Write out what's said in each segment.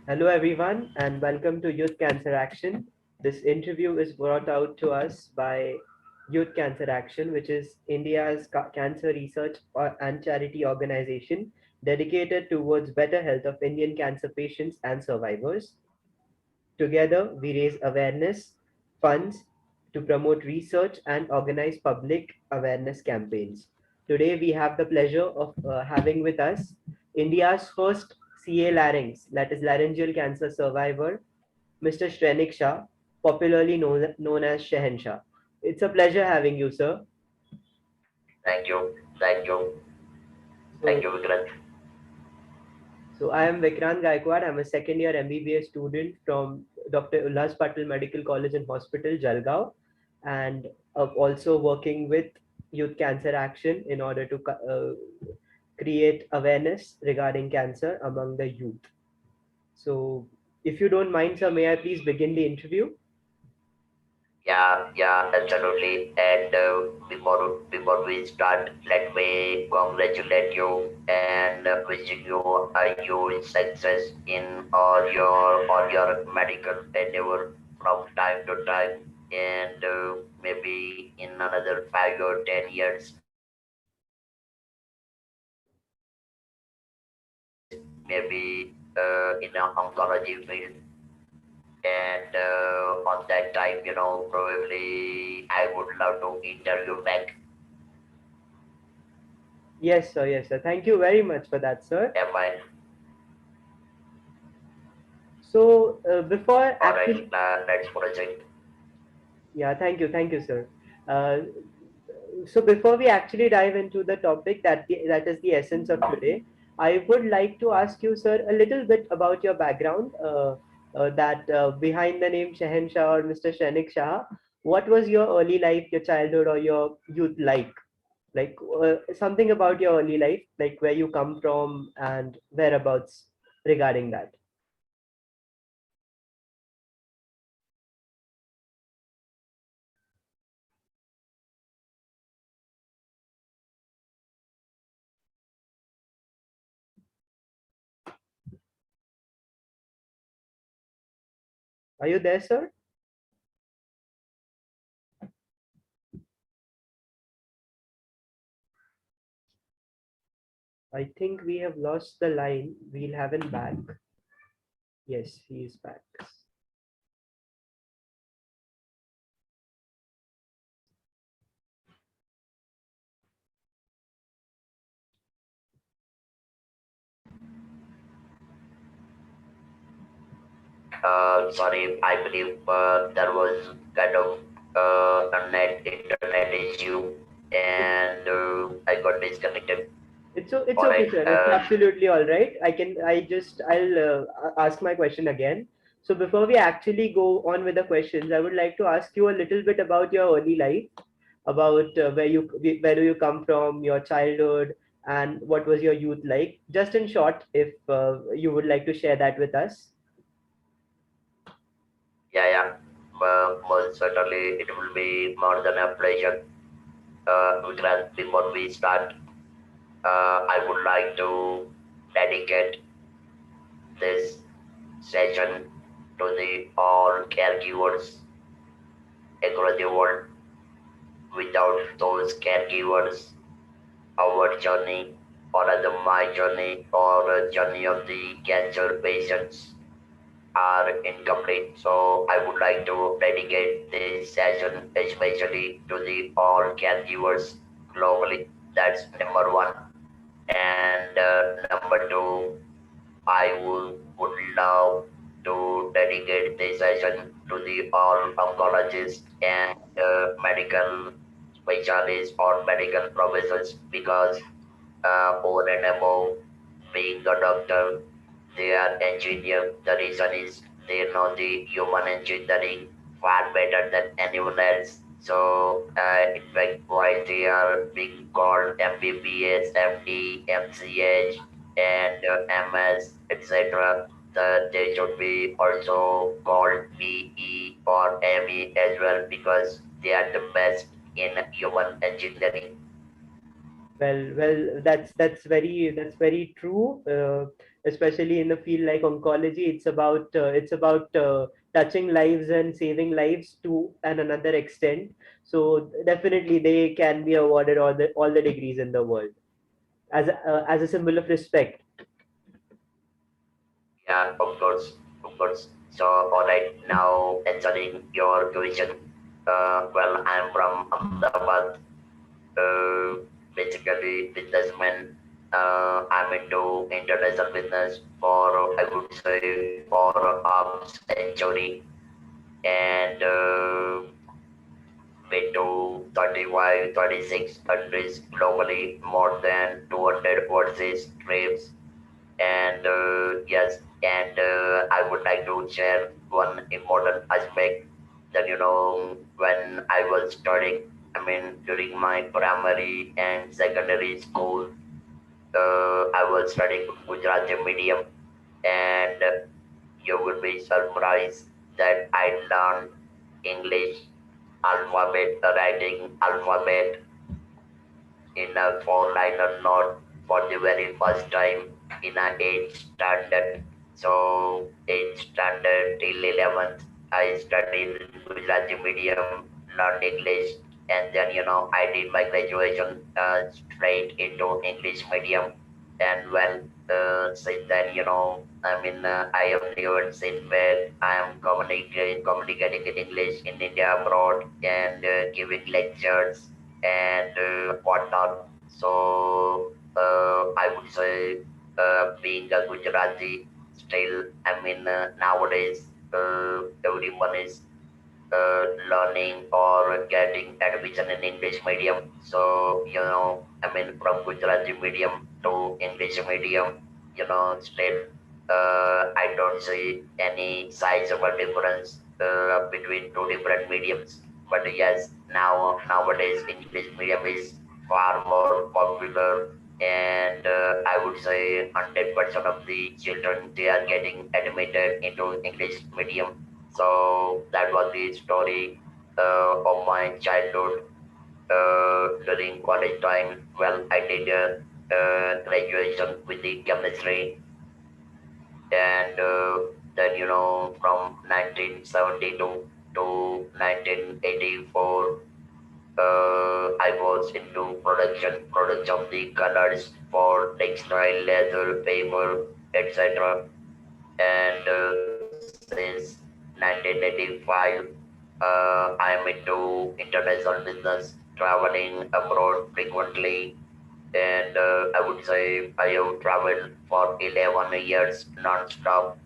Hello, everyone, and welcome to Youth Cancer Action. This interview is brought out to us by Youth Cancer Action, which is India's cancer research and charity organization dedicated towards better health of Indian cancer patients and survivors. Together, we raise awareness, funds to promote research and organize public awareness campaigns. Today, we have the pleasure of having with us India's first CA larynx, that is laryngeal cancer survivor, Mr. Shrenik Shah, popularly known as Shahenshah. It's a pleasure having you, sir. Thank you. Thank you. Thank So, you, Vikrant. So I am Vikrant Gaikwad. I'm a second year MBBS student from Dr. Ullas Patel Medical College and Hospital, Jalgaon, and also working with Youth Cancer Action in order to create awareness regarding cancer among the youth. So, if you don't mind, sir, may I please begin the interview? Yeah, absolutely. And before we start, let me congratulate you and wishing you a huge success in all your medical endeavor from time to time. And maybe in another 5 or 10 years, maybe in an oncology field. And on that time, probably I would love to interview back. Yes, sir. Yes, sir. Thank you very much for that, sir. Am I So, before all right? actually, Let's proceed. yeah, thank you, sir. Uh, so before we actually dive into the topic that is the essence of today, I would like to ask you, sir, a little bit about your background. That behind the name Shahenshah or Mr. Shrenik Shah, what was your early life, your childhood, or your youth like? Like something about your early life, like where you come from and whereabouts regarding that. Are you there, sir? I think we have lost the line. We'll have him back. Yes, he is back. Sorry, I believe there was kind of a internet issue, and I got disconnected. It's All okay, right. sir. It's absolutely all right. I'll ask my question again. So before we actually go on with the questions, I would like to ask you a little bit about your early life, about where do you come from, your childhood, and what was your youth like. Just in short, if you would like to share that with us. Yeah. Most certainly, it will be more than a pleasure. Vikrant, before we start, I would like to dedicate this session to the all caregivers across the world. Without those caregivers, our journey, or rather my journey, or a journey of the cancer patients are incomplete. So I would like to dedicate this session especially to the all caregivers globally. That's number one. And number two, I would love to dedicate this session to the all oncologists and medical specialists or medical professors because over and above being a doctor, they are engineer. The reason is they know the human engineering far better than anyone else. So, in fact, while they are being called MBBS, MD, MCH, and MS, etc., they should be also called BE or ME as well because they are the best in human engineering. Well, that's very true. Especially in a field like oncology, it's about touching lives and saving lives to an another extent. So definitely, they can be awarded all the degrees in the world as a symbol of respect. Yeah, of course, of course. So, all right, now answering your question. Well, I'm from Ahmedabad. Uh, Basically, businessman. I'm into international business for, I would say, for half century, and been to 35, 36 countries globally, more than 200 overseas trips. And yes, and I would like to share one important aspect that, when I was studying, I mean, during my primary and secondary school, I was studying Gujarati medium, and you would be surprised that I learned English alphabet, writing alphabet in a four-liner note for the very first time in a 8th standard. So 8th standard till 11th, I studied in Gujarati medium, learned English, and then I did my graduation straight into English medium. And well, since then I mean I am fluent since where I am communicating in English in India abroad and giving lectures and whatnot. So I would say being a Gujarati still, I mean nowadays everyone is learning or getting admission in English medium. So I mean from Gujarati medium to English medium, still I don't see any sizable difference between two different mediums. But yes, nowadays English medium is far more popular, and I would say 100% of the children they are getting admitted into English medium. So that was the story of my childhood during college time. Well, I did graduation with the chemistry, and then from 1972 to 1984, I was into production of the colors for textile, leather, paper, etc. And since 1985, I'm into international business, traveling abroad frequently, and I would say I have traveled for 11 years non-stop,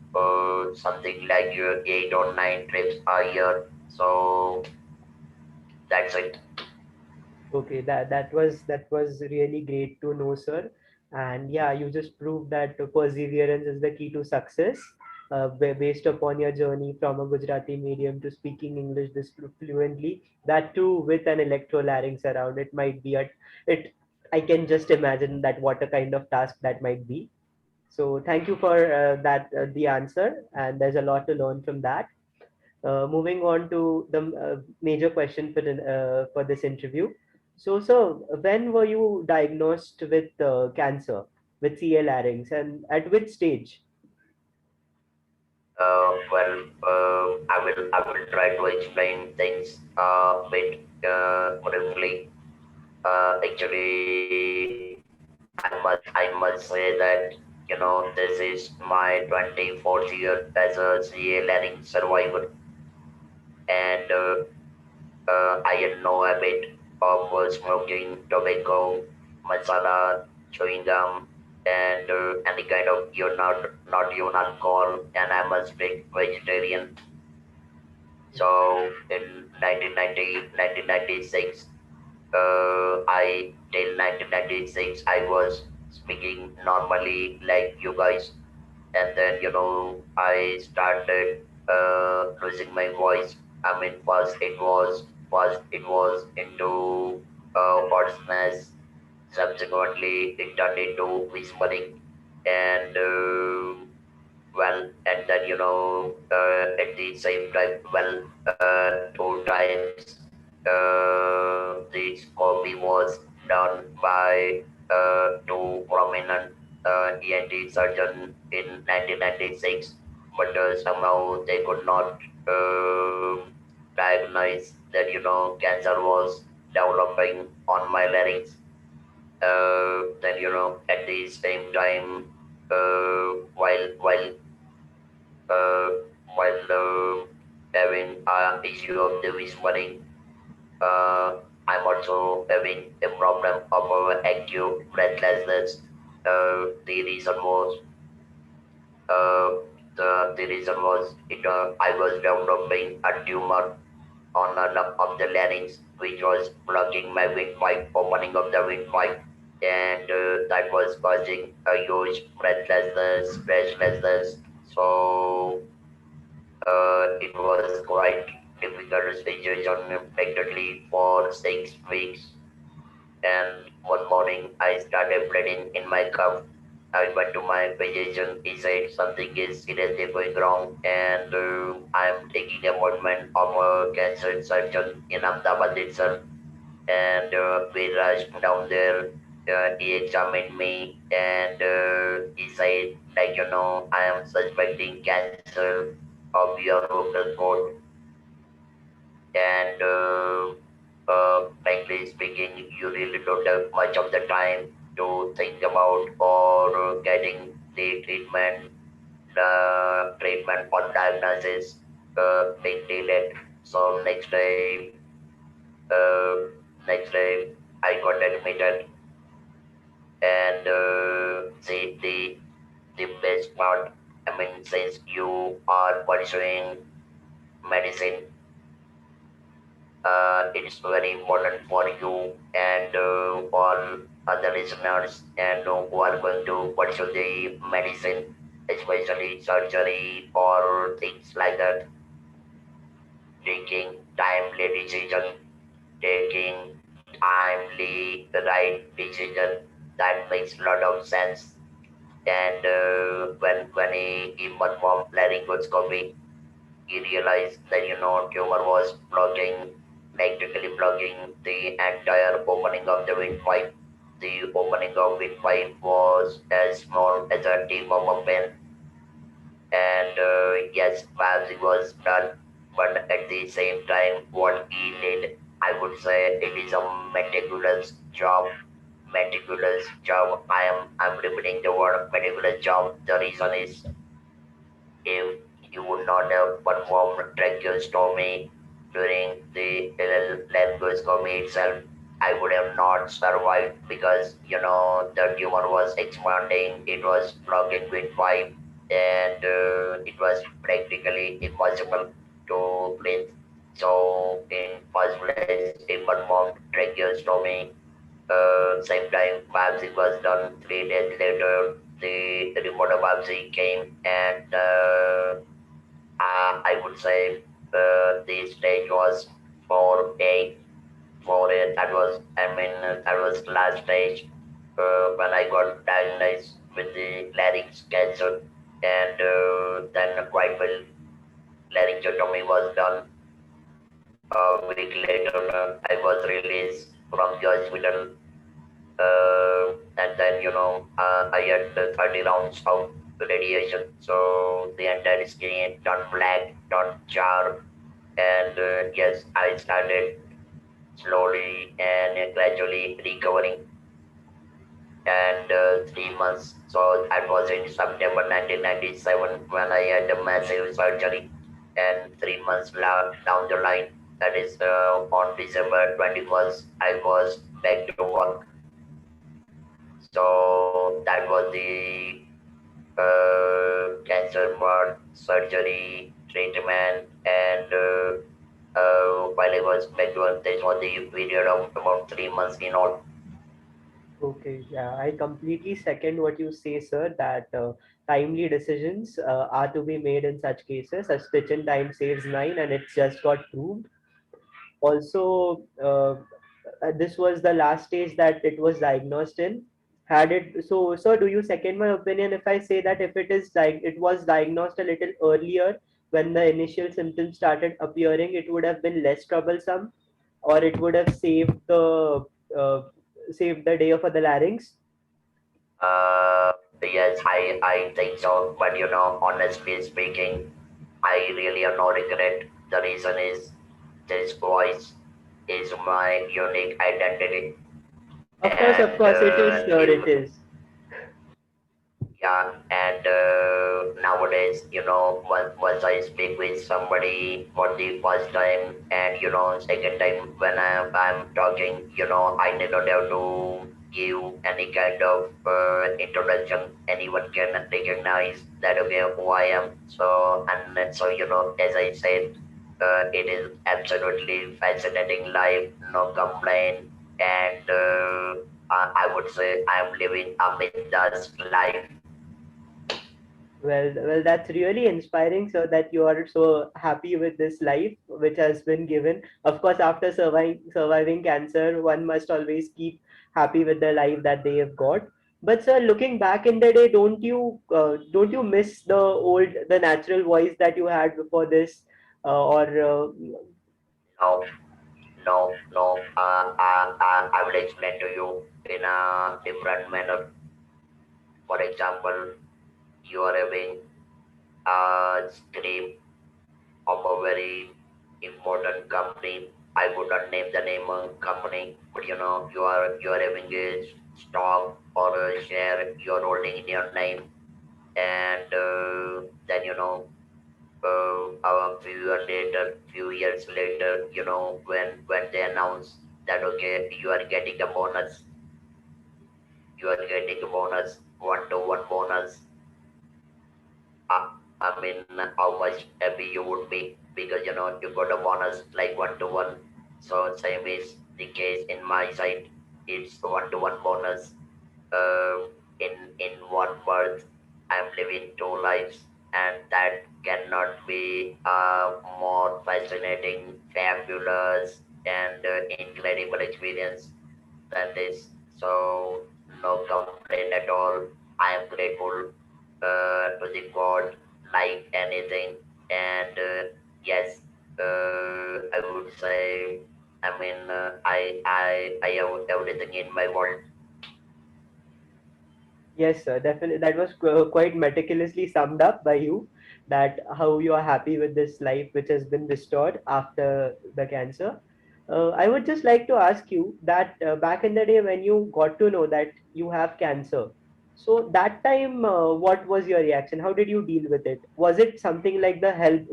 something like 8 or 9 trips a year. So that's it. Okay, that was really great to know, sir. And yeah, you just proved that perseverance is the key to success. Based upon your journey from a Gujarati medium to speaking English this fluently, that too with an electrolarynx around it might be a it. I can just imagine that what a kind of task that might be. So thank you for that the answer, and there's a lot to learn from that. Moving on to the major question for this interview. So, sir, when were you diagnosed with cancer, with CA larynx, and at which stage? Well, I will try to explain things a bit briefly. Actually, I must say that this is my 24th year as a CA learning survivor, and I know a bit of smoking tobacco, masala, chewing gum, and any kind of not even alcohol, and I'm a strict vegetarian. So in 1996, I till 1996 I was speaking normally like you guys, and then I started losing my voice. I mean, first it was into hoarseness. Subsequently, it turned into whispering, and well, and then at the same time, well, 2 times the copy was done by two prominent ENT surgeon in 1996, but somehow they could not diagnose that cancer was developing on my larynx. Then at the same time, uh, while having an issue of the whispering, uh, I'm also having a problem of acute breathlessness. The reason was uh, the reason was I was developing a tumor on of the larynx, which was blocking my windpipe, opening of the windpipe, and that was causing a huge breathlessness. So it was quite difficult situation, practically for 6 weeks. And one morning, I started bleeding in my cup. I went to my physician. He said something is seriously going wrong, and I'm taking appointment of a cancer surgeon in Ahmedabad itself. And we rushed down there. He examined me, and he said, like I am suspecting cancer of your vocal cord, and frankly speaking, you really don't have much of the time to think about or getting the treatment or diagnosis being delayed. So uh, next day I got admitted, and see the best part. I mean, since you are pursuing medicine, it is very important for you and all other listeners and who are going to pursue the medicine, especially surgery or things like that. Taking timely decision, taking timely right decision, that makes a lot of sense. And when he performed laryngoscopy, he realized that tumor was electrically blocking the entire opening of the windpipe. The opening of windpipe was as small as a tip of a pen, and yes, biopsy was done. But at the same time, what he did, I would say, it is a meticulous job. Meticulous job. I'm repeating the word meticulous job. The reason is, if you would not have performed tracheostomy during the laryngoscopy itself, I would have not survived because the tumor was expanding, it was blocking windpipe, and it was practically impossible to breathe. So in first place, he performed tracheostomy. Same time, biopsy was done. 3 days later, the report of biopsy came, and I would say the stage was 4A. 4A, that was, I mean, that was last stage when I got diagnosed with the larynx cancer, and then quite well, laryngectomy was done. A week later, I was released from the hospital, and then I had 30 rounds of radiation, so the entire skin turned black, turned char, and yes, I started slowly and gradually recovering. And 3 months, so that was in September 1997 when I had a massive surgery, and 3 months down the line, that is on December 21st, I was back to work. So that was the cancer part, surgery, treatment, and while I was back to work, this was the period of about 3 months in all. Okay, yeah, I completely second what you say, sir, that timely decisions are to be made in such cases. A stitch in time saves nine, and it's just got proved. Also, this was the last stage that it was diagnosed in. Had it so, sir, do you second my opinion if I say that if it was diagnosed a little earlier when the initial symptoms started appearing, it would have been less troublesome, or it would have saved the uh, saved the day for the larynx? Uh, yes, I think so. But honestly speaking, I really have no regret. The reason is this voice is my unique identity, Of and course, it is, sir. if It is. yeah, and nowadays, once I speak with somebody for the first time, and second time when I'm talking, I did not have to give any kind of introduction. Anyone can recognize that okay who I am. So and then, so as I said, it is absolutely fascinating life, no complaint, and I would say I'm living a binda's life. Well, that's really inspiring, sir, that you are so happy with this life which has been given. Of course, after surviving cancer, one must always keep happy with the life that they have got. But sir, looking back in the day, don't you miss the natural voice that you had before this, or No, no. I will explain to you in a different manner. For example, you are having a stream of a very important company. I would not name the name of company, but you are having a stock or a share you're holding in your name, and then few years later, when they announce that okay, you are getting a bonus, 1-to-1 bonus. I mean, how much happy you would be because you got a bonus like 1-to-1. So same is the case in my side. It's 1-to-1 bonus. Uh, in one birth, I'm living two lives, and that cannot be more fascinating, fabulous, and incredible experience than this. So no complaint at all. I am grateful to the God like anything, and yes, I would say. I mean, I have everything in my world. Yes, sir, definitely. That was quite meticulously summed up by you, that how you are happy with this life which has been restored after the cancer. I would just like to ask you that back in the day when you got to know that you have cancer, so that time, what was your reaction? How did you deal with it? Was it something like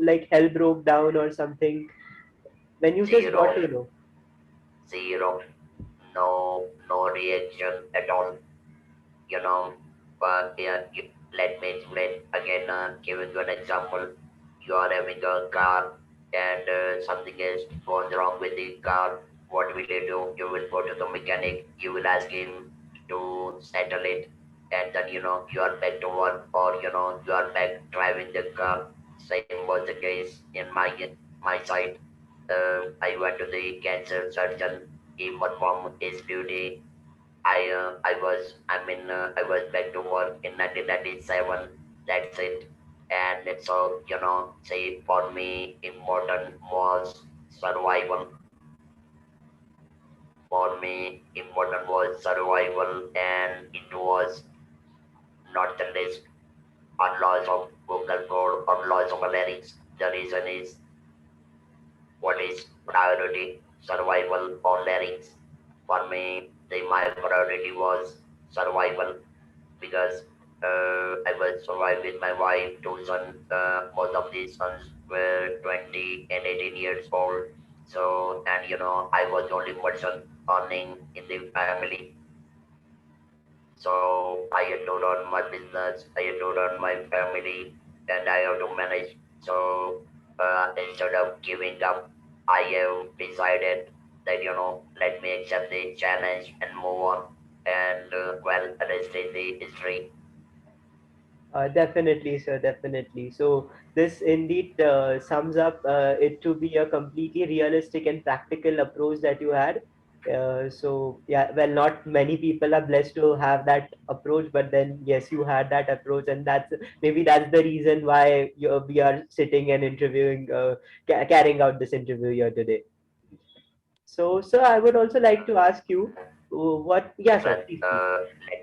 like hell broke down or something when you just got Zero, to know? zero, no reaction at all. You know, but yeah, let me explain again. Giving you an example, you are having a car and something is gone wrong with the car. What will you do? You will go to the mechanic. You will ask him to settle it, and then you are back to work, or you are back driving the car. Same was the case in my side. I went to the cancer surgeon. He performed his duty. I was back to work in 1997. That's it. And so, say for me, important was survival. For me, important was survival, and it was not the risk or loss of vocal cord or loss of larynx. The reason is what is priority, survival or larynx. For me, my priority was survival because I was survived with my wife, two sons. Both of these sons were 20 and 18 years old. So, and I was the only person earning in the family. So, I had to run my business, I had to run my family, and I have to manage. So, instead of giving up, I have decided that, let me accept the challenge and move on. And, well, rest is the history. Definitely, sir, definitely. So this indeed sums up it to be a completely realistic and practical approach that you had. So yeah, well, not many people are blessed to have that approach, but then yes, you had that approach, and that's the reason why we are sitting and interviewing, carrying out this interview here today. So, sir, I would also like to ask you. What? Yeah, sir. Vikrant, Please,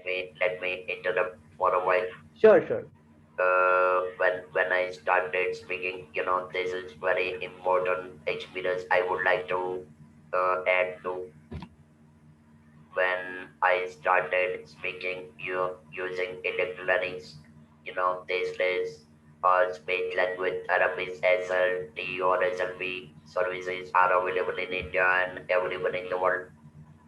please. let me interrupt for a while. Sure, sure. When I started speaking, this is very important experience I would like to add to. When I started speaking using electronics, these days, speech language therapies SLT or SLV services are available in India and available in the world.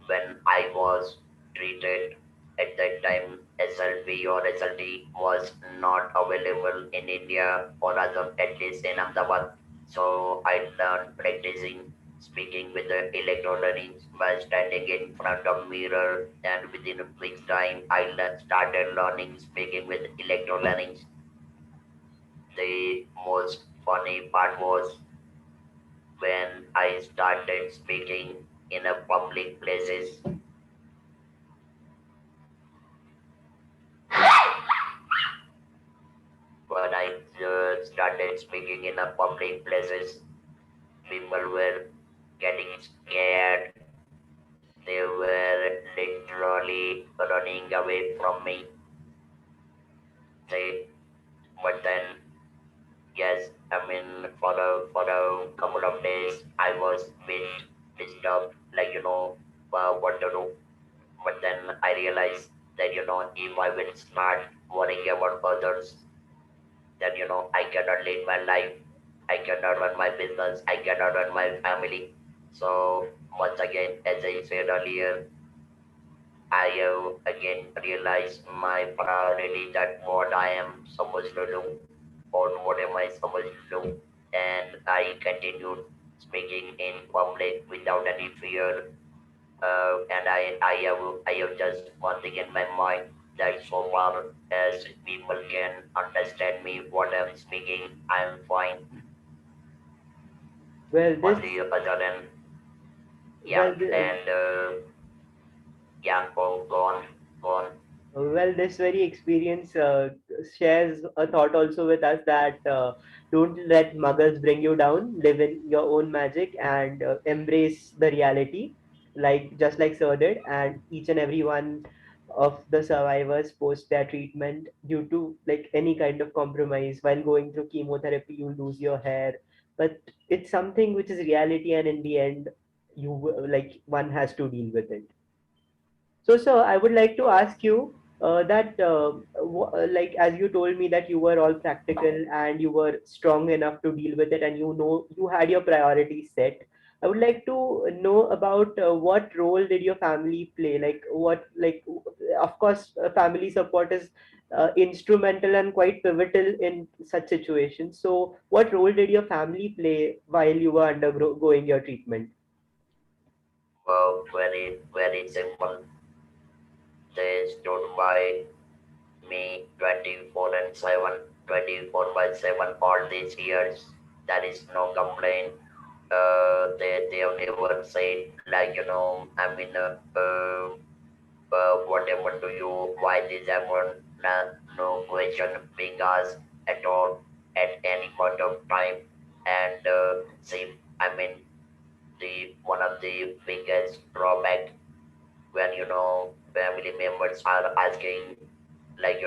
When I was treated at that time, SLV or SLT was not available in India or rather at least in Ahmedabad. So I learned practicing speaking with the electronics by standing in front of mirror, and within a week's time I started learning speaking with electronics. The most funny part was when I started speaking in a public places. When I started speaking in a public places, people were getting scared. They were literally running away from me. They, but then, yes, I mean, for a couple of days, I was a bit disturbed, like what to do. But then I realized that if I will start worrying about others, then I cannot live my life, I cannot run my business, I cannot run my family. So once again, as I said earlier, I have again realized my priority, that what I am supposed to do or what am I supposed to do. And I continued speaking in public without any fear. And I have just one thing in my mind, that so far as people can understand me, what I'm speaking, I'm fine. Well, On this. the other end, yeah, Well, th- and yeah, go on, go on. Well, this very experience shares a thought also with us that don't let muggles bring you down. Live in your own magic and embrace the reality, like just like Sir did. And each and every one of the survivors post their treatment due to like any kind of compromise while going through chemotherapy, you lose your hair, but it's something which is reality, and in the end, like one has to deal with it. So, sir, I would like to ask you that, like, as you told me that you were all practical and you were strong enough to deal with it, and you know you had your priorities set. I would like to know about what role did your family play? Like, of course, family support is instrumental and quite pivotal in such situations. So, what role did your family play while you were undergoing your treatment? Well, very, very simple. They stood by me 24 and 7, 24 by 7 all these years. There is no complaint. They have never said, like, I mean, what happened to you, why this happened, no question being asked at all at any point of time. And see, I mean, the one of the biggest drawback when family members are asking, like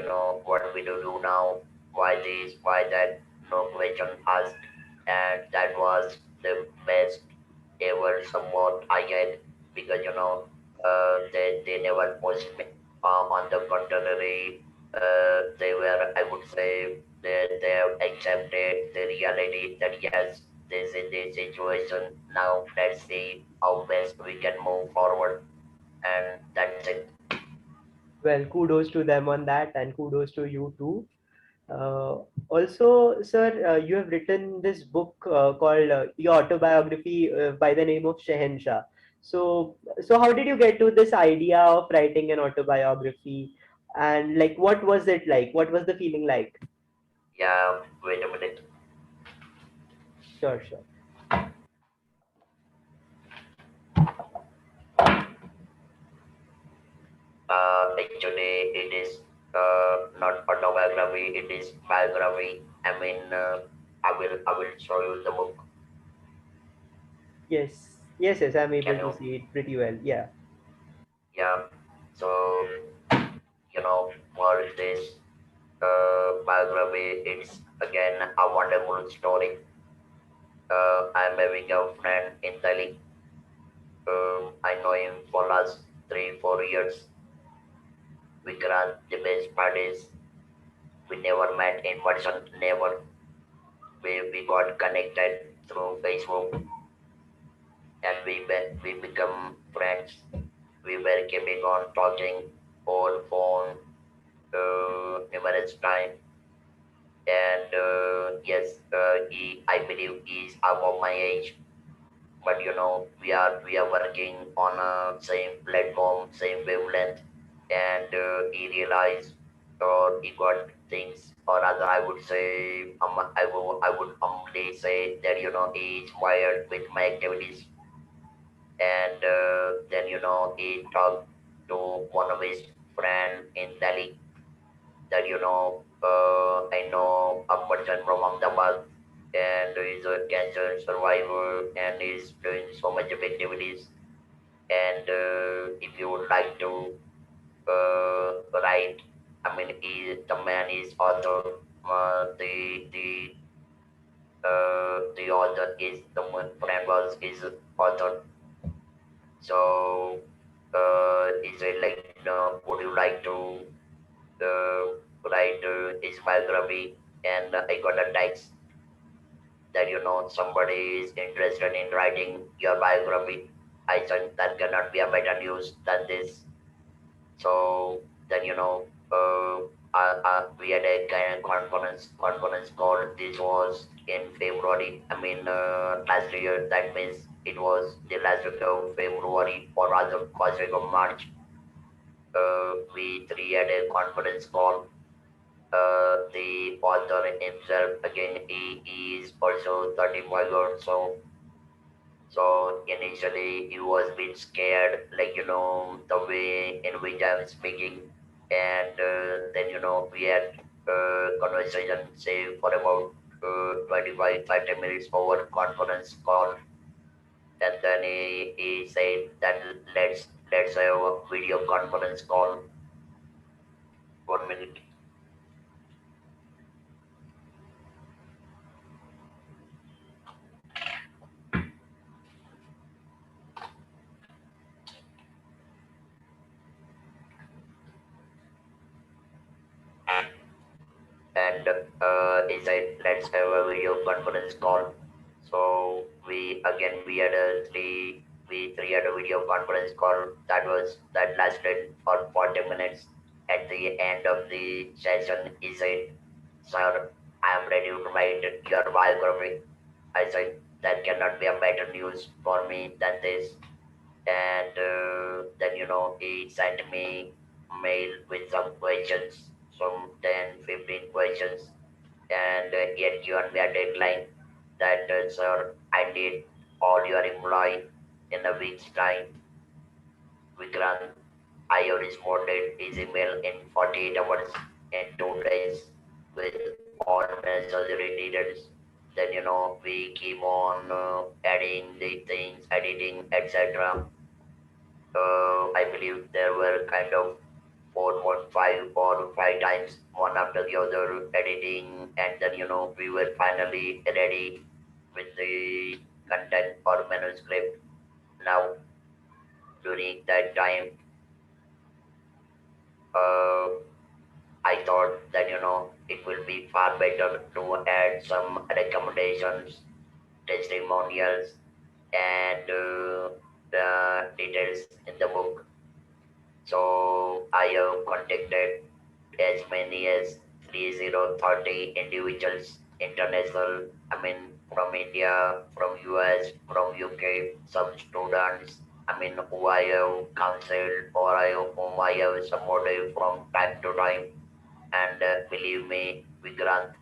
what we do now, why this, why that, no question asked. And that was the best ever support I had, because they never pushed me. On the contrary, they were, I would say, they have accepted the reality that yes, this is the situation. Now let's see how best we can move forward, and that's it. Well, kudos to them on that, and kudos to you too. Also, sir, you have written this book called your autobiography by the name of Shahenshah. So how did you get to this idea of writing an autobiography? And like, what was it like? What was the feeling like? Yeah, wait a minute. Sure, sure. Actually, it is not autobiography, it is biography. I mean, I will show you the book. Yes, yes, yes. I'm Can able to you? see it pretty well. Yeah. Yeah. So for this biography, it's again a wonderful story. I'm having a friend in Delhi. I know him for last 3 4 years. Vikrant, the best part is we never met in person, never. We got connected through Facebook and we become friends. We were keeping on talking over phone numerous times. And yes, I believe he's above my age, but we are working on a same platform, same wavelength, and he realized or he got things, or rather I would say, I would humbly say that he inspired with my activities. And then he talked to one of his friend in Delhi that I know a person from Ahmedabad, and he's a cancer survivor and he's doing so much of activities. And if you would like to write, I mean, the man is author. The author is the one friend was is author. So he said like would you like to write his biography? And I got a text that somebody is interested in writing your biography. I said that cannot be a better news than this. So then we had a kind of conference call. This was in February. I mean last year. That means it was the last week of February, or rather first week of March. We three had a conference call. The author himself, again, he is also 35 or so. So initially he was a bit scared, like the way in which I'm speaking. And then we had conversation, say, for about 25 30 minutes over conference call. And then he said that let's have a video conference call. 1 minute. And he said let's have a video conference call. So we had a three had a video conference call that lasted for 40 minutes. At the end of the session, he said, "Sir, I am ready to write your biography." I said, "That cannot be a better news for me than this." And then he sent me mail with some questions, some 10 15 questions. And he had given me a deadline that sir, I need all your employee in a week's time. Vikrant, I have responded his email in 48 hours, in 2 days, with all necessary details. Then we keep on adding the things, editing, etc. I believe there were kind of 4 or 5 times, one after the other, editing, and then we were finally ready with the content or manuscript. Now, during that time, uh, I thought that it will be far better to add some recommendations, testimonials, and the details in the book. So I have contacted as many as 30 individuals, international, I mean, from India, from US, from UK, some students, I mean, who I have counseled, or whom I have supported from time to time. And believe me, Vikrant,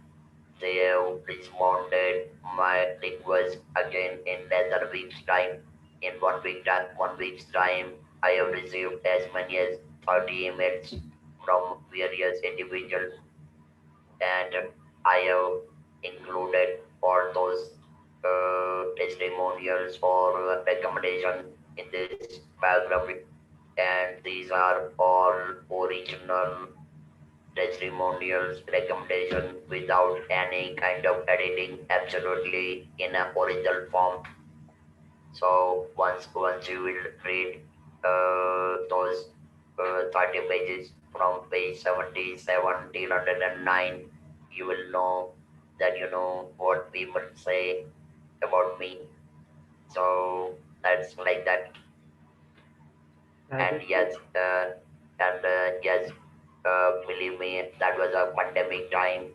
they have responded my request again in less than a week's time. In 1 week's time, I have received as many as 30 emails from various individuals, and I have included all those testimonials or recommendation in this biography. And these are all original testimonials, recommendation without any kind of editing, absolutely in a original form. So once you will read those 30 pages from page 77 till 109, you will know that you know what people say about me. So that's like that. That And is yes, yes, believe me, that was a pandemic time,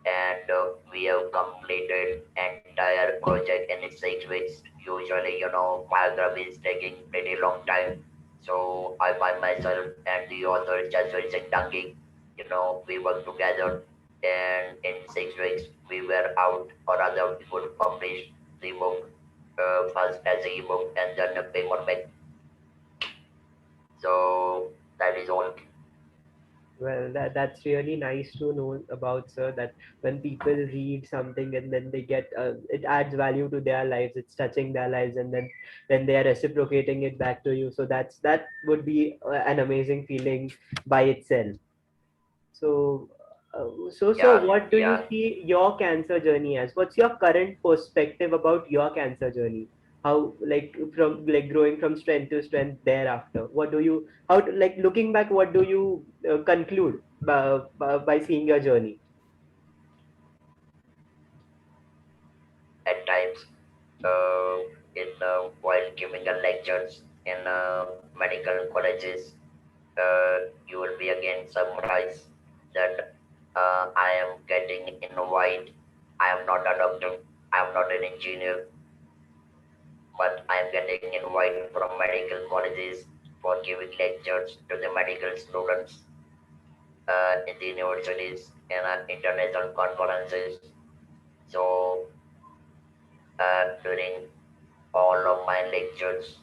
and we have completed entire project in 6 weeks. Usually, biography is taking pretty long time. So I by myself and the author just Wilson Dunking, we worked together, and in 6 weeks we were out, or rather we could publish the book first as a ebook and then a paperback. So that is all. well, that's really nice to know about, sir. That when people read something and then they get it adds value to their lives. It's touching their lives, and then they are reciprocating it back to you. So that would be an amazing feeling by itself. So, so Yeah, what do you yeah. see your cancer journey as? What's your current perspective about your cancer journey? How, like, from like growing from strength to strength thereafter? What do you, like, looking back, what do you conclude by seeing your journey? At times, in while giving a lectures in medical colleges, you will be again surprised that I am getting invite. I am not a doctor. I am not an engineer, but I am getting invite from medical colleges for giving lectures to the medical students in the universities and international conferences. So during all of my lectures,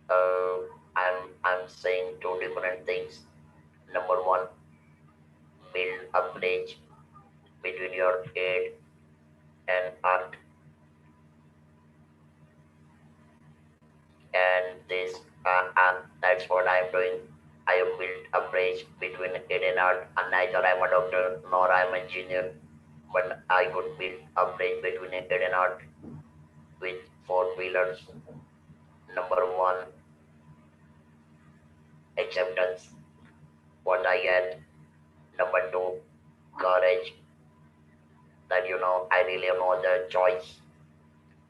uh, I'm saying two different things. Number one, build a bridge between your head and heart, and this that's what I'm doing. I have built a bridge between head and heart, and neither I'm a doctor nor I'm an engineer, but I could build a bridge between head and heart with four pillars. Number one, acceptance, what I get. Number two, courage, that I really know the choice,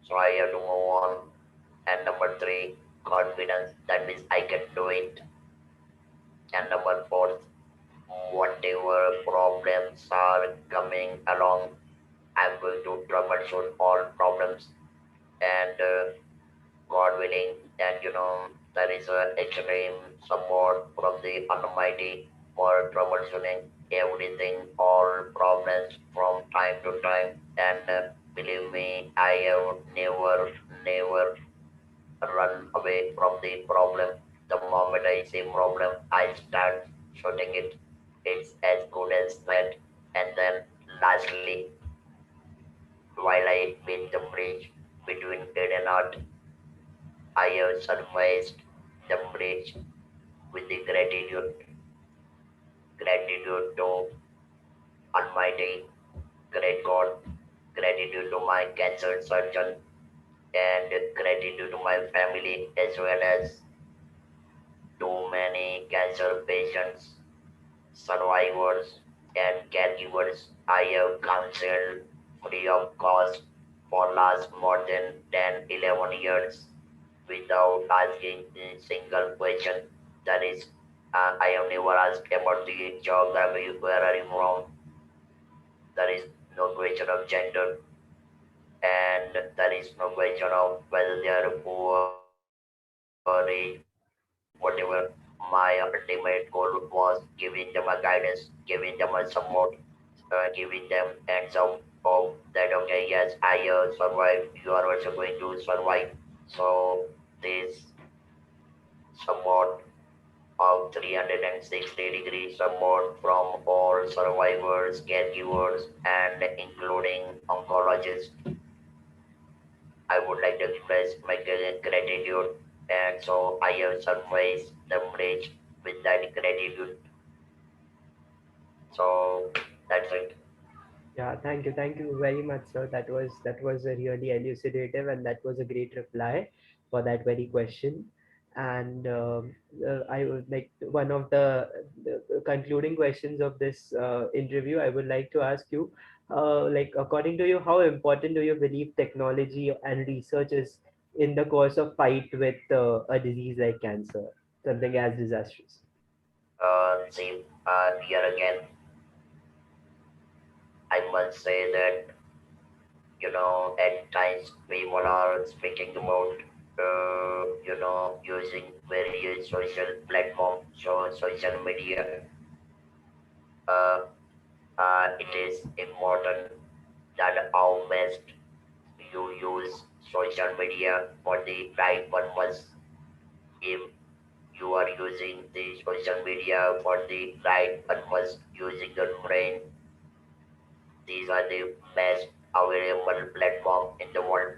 so I have to move on. And number three, confidence, that means I can do it. And number four, whatever problems are coming along, I'm going to troubleshoot all problems, and God willing, and there is an extreme support from the Almighty for troubleshooting everything, all problems from time to time. And believe me, I have never run away from the problem. The moment I see problem, I start shooting it. It's as good as that. And then lastly, while I build the bridge between good and art, I have surfaced the bridge with the gratitude to Almighty, great God, gratitude to my cancer surgeon, and gratitude to my family, as well as too many cancer patients, survivors, and caregivers I have counseled free of cost for last more than 10, 11 years without asking a single question. That is, I have never asked about the geography, where are you from? There is no question of gender, and there is no question of whether they are poor, rich, whatever. My ultimate goal was giving them a guidance, giving them a support, giving them hands up of that, okay, yes, I have survived, you are also going to survive. So this support of 360-degree support from all survivors, caregivers, and including oncologists, I would like to express my gratitude. And so I have surprised the bridge with that gratitude. So that's it. Yeah, thank you very much, sir. That was a really elucidative, and that was a great reply for that very question. And I would like one of the concluding questions of this interview. I would like to ask you, like according to you, how important do you believe technology and research is in the course of fight with a disease like cancer, something as disastrous? See, here again, I must say that, at times people are speaking about, using various social platforms, so social media. Uh, it is important that how best you use social media for the right purpose. If you are using the social media for the right purpose, using your brain, these are the best available platform in the world.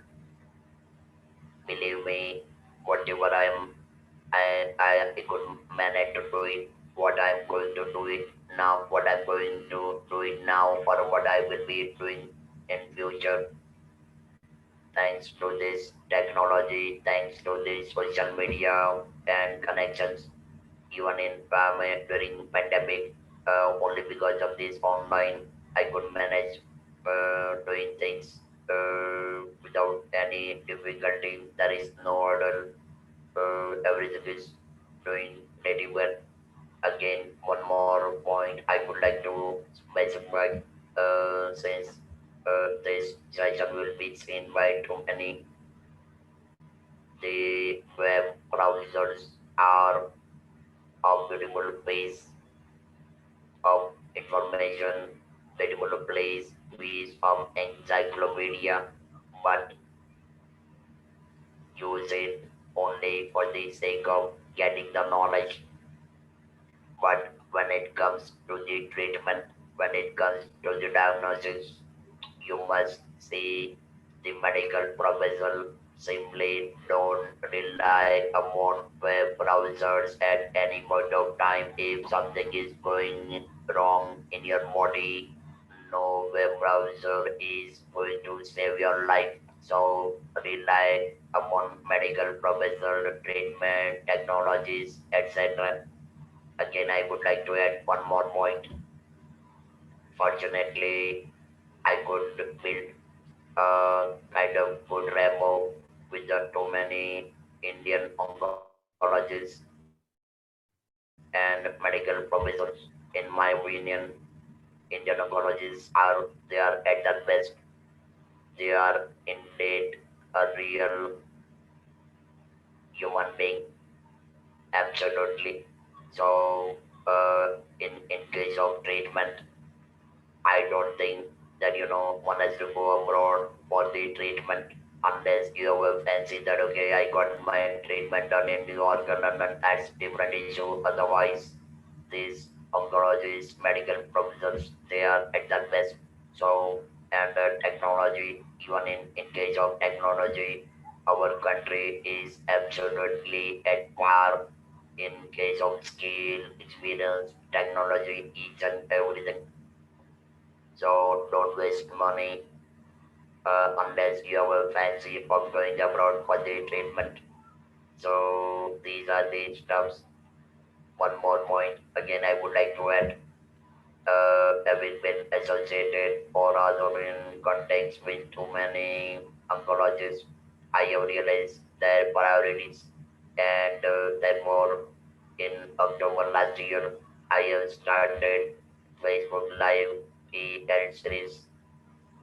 Believe me, whatever I could manage to do it, what I'm going to do it now, what I'm going to do it now, or what I will be doing in future. Thanks to this technology, thanks to this social media and connections, even in during pandemic, only because of this online, I could manage doing things without any difficulty. There is no order. Everything is doing pretty well. Again, one more point I would like to specify, since this session will be seen by too many, the web browsers are a beautiful place of information, beautiful place with of encyclopedia, but use it only for the sake of getting the knowledge. But when it comes to the treatment, when it comes to the diagnosis, you must see the medical professional. Simply don't rely upon web browsers at any point of time. If something is going wrong in your body, no web browser is going to save your life. So rely upon medical professional treatment, technologies, etc. Again, I would like to add one more point. Fortunately, I could build a kind of good rapport with the too many Indian oncologists and medical professionals. In my opinion, Indian oncologists they are at their best. They are indeed a real human being, absolutely. So, in case of treatment, I don't think that one has to go abroad for the treatment unless you have a fancy that okay I got my treatment done in New York and that's different issue. Otherwise, these oncologists, medical professionals, they are at their best. So and technology, even in case of technology, our country is absolutely at par in case of skill, experience, technology, each and everything. So don't waste money unless you have a fancy of going abroad for the treatment. So these are the stuffs. One more point again I would like to add. Having been associated or rather in context with too many oncologists, I have realized their priorities, and therefore in October last year I have started Facebook Live e-health series.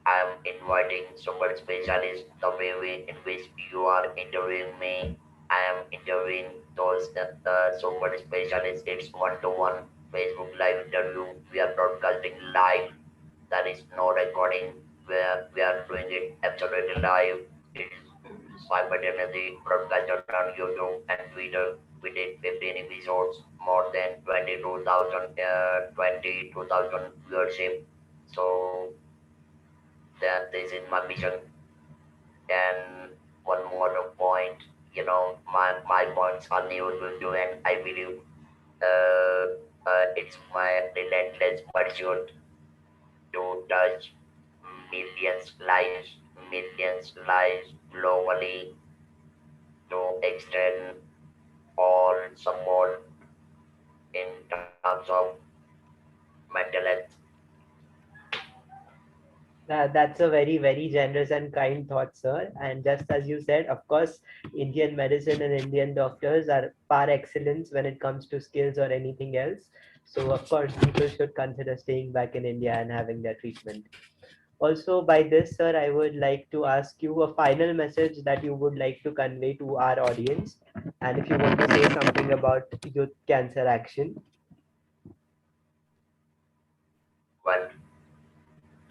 I am inviting super specialists the way in which you are interviewing me. I am interviewing those that the super specialists. It's one-to-one Facebook live interview. We are broadcasting live. There is no recording. Where we are doing it absolutely live. It is simultaneously broadcasted on YouTube and Twitter. We did 15 episodes, more than 22,000 viewership. So that is in my mission. And one more point. my points are new to you, and I believe uh, it's my relentless pursuit to touch millions lives globally, to extend all support in terms of mental health. That's a very, very generous and kind thought, sir. And just as you said, of course, Indian medicine and Indian doctors are par excellence when it comes to skills or anything else. So, of course, people should consider staying back in India and having their treatment. Also, by this, sir, I would like to ask you a final message that you would like to convey to our audience. And if you want to say something about youth cancer action. But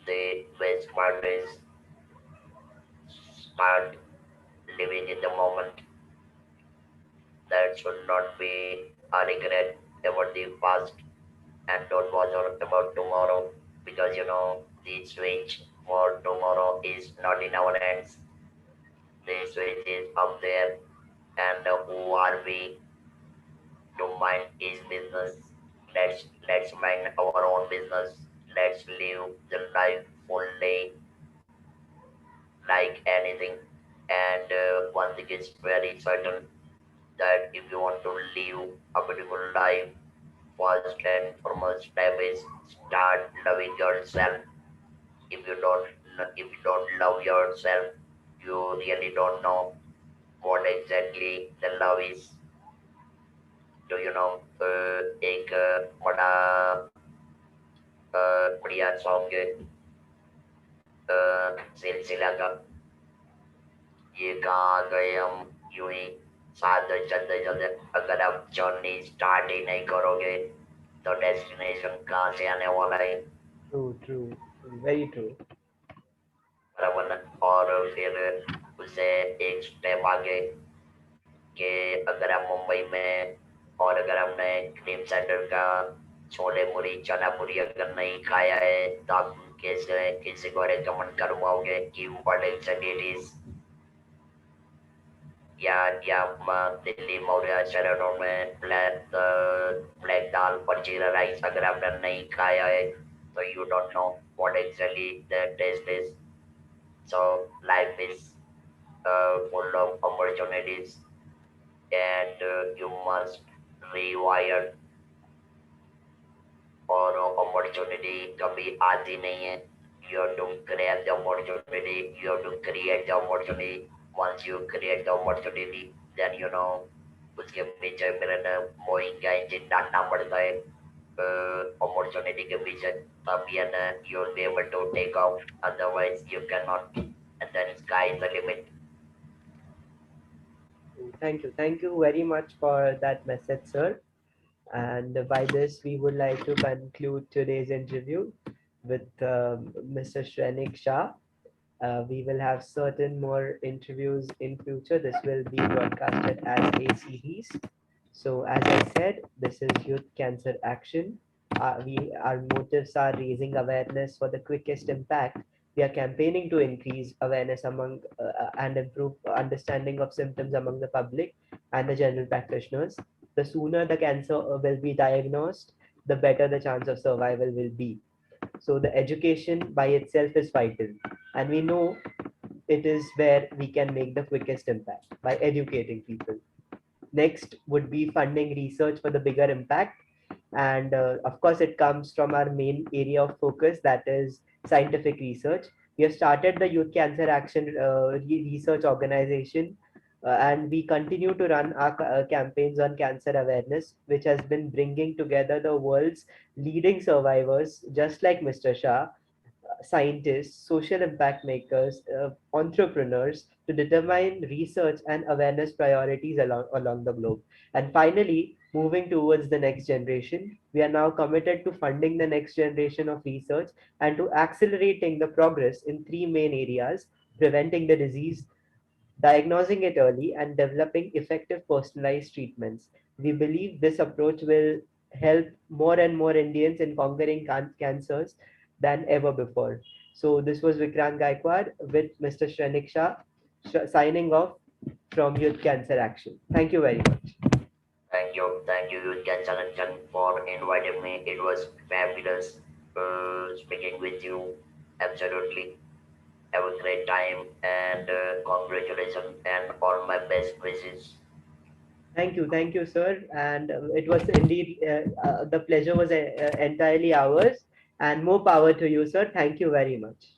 the best part is start living in the moment. That should not be a regret about the past, and don't bother about tomorrow, because the switch for tomorrow is not in our hands. The switch is up there, and who are we to mind his business? Let's mind our own business. Let's live the life fully, like anything. And one thing is very certain, that if you want to live a beautiful life, first and foremost step is start loving yourself. If you don't love yourself, you really don't know what exactly the love is. Do you know एक बड़ा बढ़िया song है सिलसिला का, ये कहाँ गए हम यूं ही साथ चलते चलते, अगर आप जर्नी स्टार्ट ही नहीं करोगे तो डेस्टिनेशन कहाँ से आने वाला है। True, true, very true. बराबर ना। और फिर उससे एक स्टेप आगे, कि अगर आप मुंबई में, और अगर आपने क्रीम सेंटर का छोले पूरी चना पूरी अगर नहीं खाया है, तो आप कैसे किसी को रेकमेंड करवाओगे कि व्हाट एग्जैक्टली इट इज। या दिल्ली मौर्य शहरों में ब्लैक दाल और जीरा राइस अगर आपने नहीं खाया है, तो you don't know what exactly the taste is. So life is full of opportunities, and you must rewire, और opportunity कभी आती नहीं है। You have to create the opportunity. You have to create the opportunity. Once you create the opportunity, then उसके पीछे फिर Boeing का engine डालना पड़ता है अपॉर्चुनिटी के पीछे, तब ये ना you will be able to take off. Otherwise you cannot, and then sky is the limit. Thank you. Thank you very much for that message, sir. And by this, we would like to conclude today's interview with Mr. Shrenik Shah. We will have certain more interviews in future. This will be broadcasted as a series. So as I said, this is Youth Cancer Action. Our motives are raising awareness for the quickest impact. We are campaigning to increase awareness among and improve understanding of symptoms among the public and the general practitioners. The sooner the cancer will be diagnosed, the better the chance of survival will be. So the education by itself is vital, and we know it is where we can make the quickest impact by educating people. Next would be funding research for the bigger impact. And of course, it comes from our main area of focus, that is scientific research. We have started the Youth Cancer Action Research Organization, and we continue to run our campaigns on cancer awareness, which has been bringing together the world's leading survivors, just like Mr. Shah, scientists, social impact makers, entrepreneurs to determine research and awareness priorities along the globe. And finally, moving towards the next generation, we are now committed to funding the next generation of research and to accelerating the progress in three main areas: preventing the disease, diagnosing it early, and developing effective personalized treatments. We believe this approach will help more and more Indians in conquering cancers than ever before. So, this was Vikrant Gaikwad with Mr. Shrenik Shah, signing off. from Youth Cancer Action. Thank you very much. Thank you, Cancer, for inviting me. It was fabulous speaking with you. Absolutely. Have a great time and congratulations and all my best wishes. Thank you, sir. And it was indeed the pleasure was entirely ours. And more power to you, sir. Thank you very much.